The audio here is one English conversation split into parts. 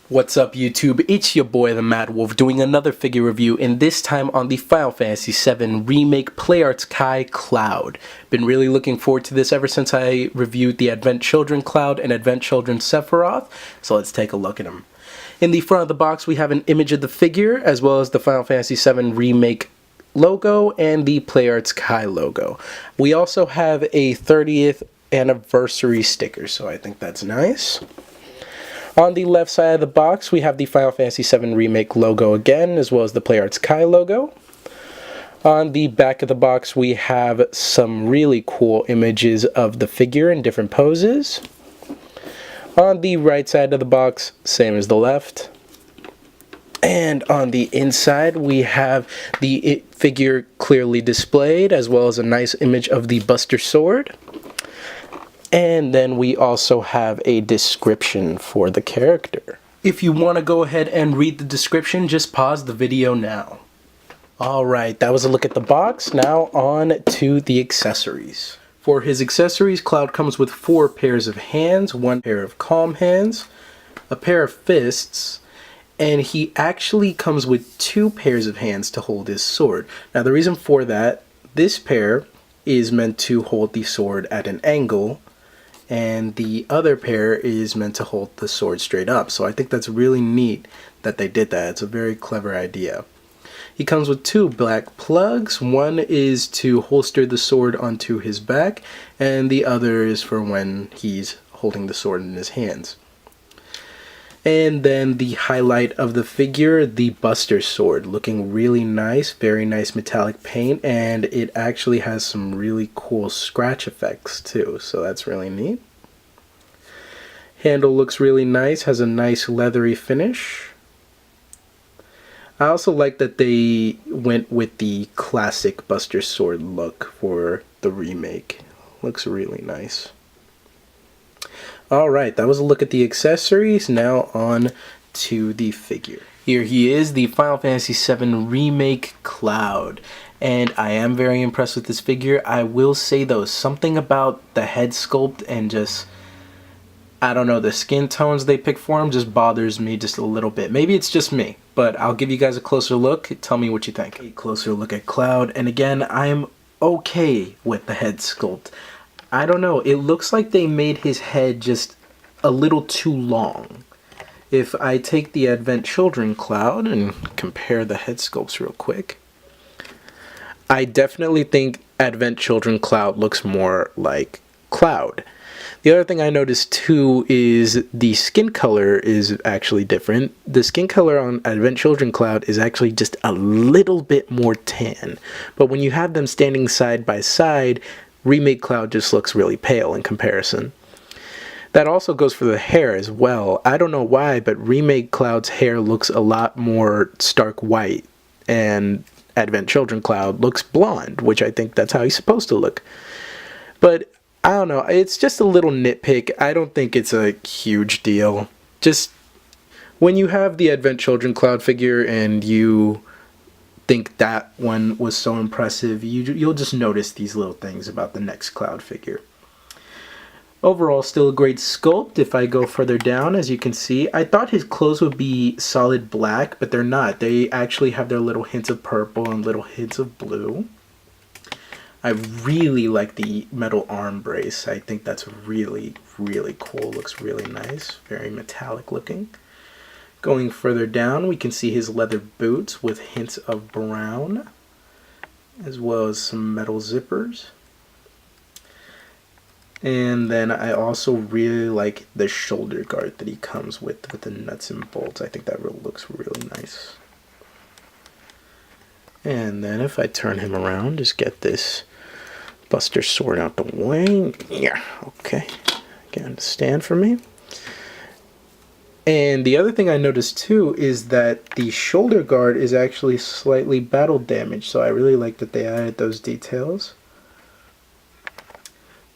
What's up YouTube, it's your boy the Mad Wolf doing another figure review, and this time on the Final Fantasy VII Remake PlayArts Kai Cloud. Been really looking forward to this ever since I reviewed the Advent Children Cloud and Advent Children Sephiroth, so let's take a look at them. In the front of the box we have an image of the figure, as well as the Final Fantasy VII Remake logo and the PlayArts Kai logo. We also have a 30th anniversary sticker, so I think that's nice. On the left side of the box, we have the Final Fantasy VII Remake logo again, as well as the PlayArts Kai logo. On the back of the box, we have some really cool images of the figure in different poses. On the right side of the box, same as the left. And on the inside, we have the figure clearly displayed, as well as a nice image of the Buster Sword. And then we also have a description for the character. If you want to go ahead and read the description, just pause the video now. Alright, that was a look at the box. Now on to the accessories. For his accessories, Cloud comes with 4 pairs of hands, 1 pair of calm hands, a pair of fists, and he actually comes with 2 pairs of hands to hold his sword. Now the reason for that, this pair is meant to hold the sword at an angle, and the other pair is meant to hold the sword straight up. So I think that's really neat that they did that. It's a very clever idea. He comes with 2 black plugs. One is to holster the sword onto his back, and the other is for when he's holding the sword in his hands. And then the highlight of the figure, the Buster Sword, looking really nice, very nice metallic paint, and it actually has some really cool scratch effects too, so that's really neat. Handle looks really nice, has a nice leathery finish. I also like that they went with the classic Buster Sword look for the remake. Looks really nice. Alright, that was a look at the accessories. Now on to the figure. Here he is, the Final Fantasy VII Remake Cloud. And I am very impressed with this figure. I will say though, something about the head sculpt and just, I don't know, the skin tones they pick for him just bothers me just a little bit. Maybe it's just me, but I'll give you guys a closer look. Tell me what you think. A closer look at Cloud, and again, I'm okay with the head sculpt. I don't know, it looks like they made his head just a little too long. If I take the Advent Children Cloud and compare the head sculpts real quick, I definitely think Advent Children Cloud looks more like Cloud. The other thing I noticed too is the skin color is actually different. The skin color on Advent Children Cloud is actually just a little bit more tan. But when you have them standing side by side, Remake Cloud just looks really pale in comparison. That also goes for the hair as well. I don't know why, but Remake Cloud's hair looks a lot more stark white, and Advent Children Cloud looks blonde, which I think that's how he's supposed to look. But I don't know, it's just a little nitpick. I don't think it's a huge deal. Just when you have the Advent Children Cloud figure and you think that one was so impressive, you'll just notice these little things about the next Cloud figure. Overall, still a great sculpt. If I go further down, as you can see, I thought his clothes would be solid black, but they're not. They actually have their little hints of purple and little hints of blue. I really like the metal arm brace. I think that's really, really cool. Looks really nice. Very metallic looking. Going further down, we can see his leather boots with hints of brown, as well as some metal zippers. And then I also really like the shoulder guard that he comes with the nuts and bolts. I think that looks really nice. And then if I turn him around, just get this Buster Sword out the way. Yeah, okay. Again, stand for me. And the other thing I noticed too is that the shoulder guard is actually slightly battle damaged, so I really like that they added those details.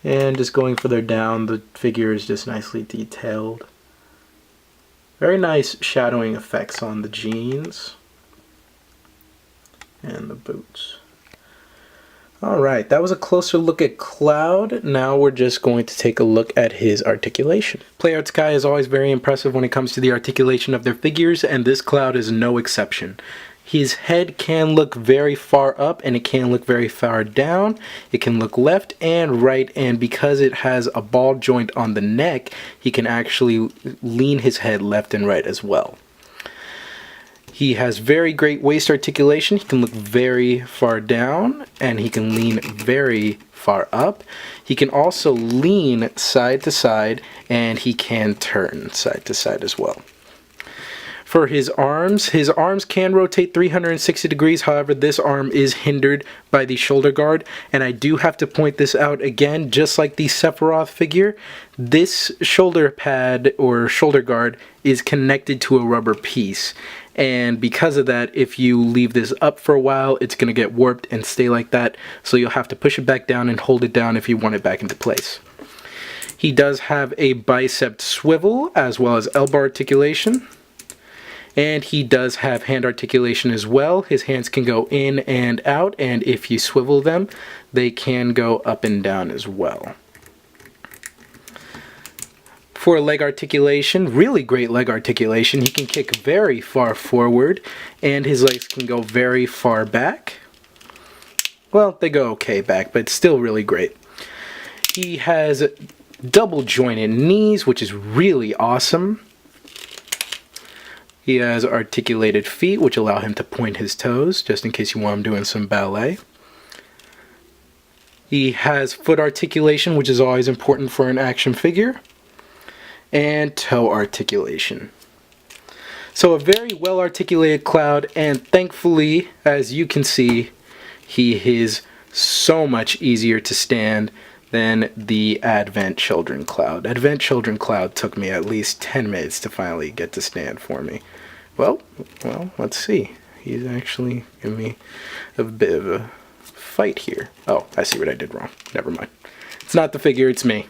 And just going further down, the figure is just nicely detailed. Very nice shadowing effects on the jeans and the boots. Alright, that was a closer look at Cloud. Now we're just going to take a look at his articulation. PlayArt's Kai is always very impressive when it comes to the articulation of their figures, and this Cloud is no exception. His head can look very far up and it can look very far down. It can look left and right, and because it has a ball joint on the neck, he can actually lean his head left and right as well. He has very great waist articulation. He can look very far down and he can lean very far up. He can also lean side to side and he can turn side to side as well. For his arms can rotate 360 degrees. However, this arm is hindered by the shoulder guard, and I do have to point this out again. Just like the Sephiroth figure, this shoulder pad or shoulder guard is connected to a rubber piece, and because of that, if you leave this up for a while, it's going to get warped and stay like that, so you'll have to push it back down and hold it down if you want it back into place. He does have a bicep swivel as well as elbow articulation. And he does have hand articulation as well. His hands can go in and out, and if you swivel them, they can go up and down as well. For leg articulation, really great leg articulation. He can kick very far forward, and his legs can go very far back. Well, they go okay back, but still really great. He has double jointed knees, which is really awesome. He has articulated feet, which allow him to point his toes, just in case you want him doing some ballet. He has foot articulation, which is always important for an action figure. And toe articulation. So a very well articulated Cloud, and thankfully, as you can see, he is so much easier to stand than the Advent Children Cloud. Advent Children Cloud took me at least 10 minutes to finally get to stand for me. Well, let's see. He's actually giving me a bit of a fight here. Oh, I see what I did wrong. Never mind. It's not the figure, it's me.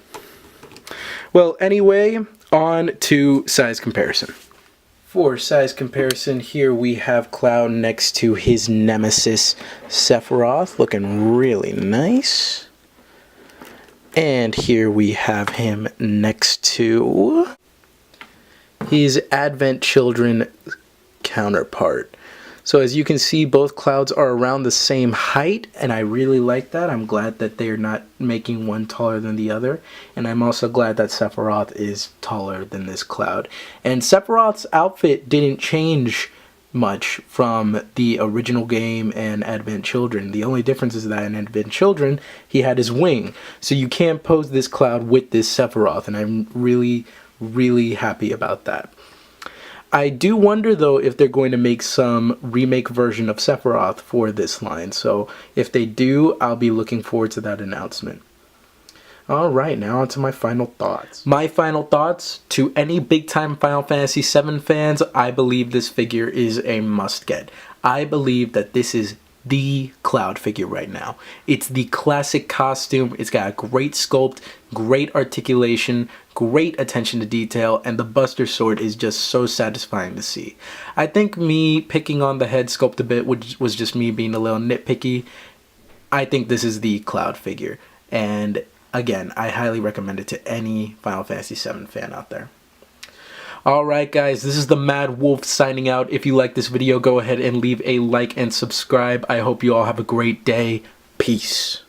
Well, anyway, on to size comparison. For size comparison, here we have Cloud next to his nemesis Sephiroth, looking really nice. And here we have him next to his Advent Children counterpart. So as you can see, both Clouds are around the same height, and I really like that. I'm glad that they're not making one taller than the other, and I'm also glad that Sephiroth is taller than this Cloud. And Sephiroth's outfit didn't change much from the original game and Advent Children. The only difference is that in Advent Children, he had his wing. So you can't pose this Cloud with this Sephiroth, and I'm really happy about that. I do wonder though if they're going to make some remake version of Sephiroth for this line, so if they do, I'll be looking forward to that announcement. Alright, now on to my final thoughts. My final thoughts, to any big-time Final Fantasy VII fans, I believe this figure is a must-get. I believe that this is the Cloud figure right now. It's the classic costume, it's got a great sculpt, great articulation, great attention to detail, and the Buster Sword is just so satisfying to see. I think me picking on the head sculpt a bit was just me being a little nitpicky. I think this is the Cloud figure, and again, I highly recommend it to any Final Fantasy VII fan out there. Alright guys, this is the Mad Wolf signing out. If you like this video, go ahead and leave a like and subscribe. I hope you all have a great day. Peace.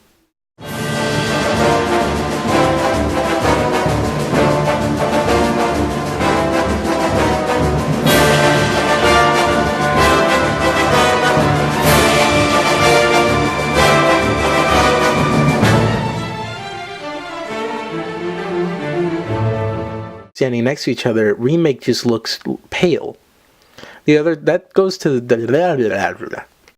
Standing next to each other, Remake just looks pale. The other, that goes to the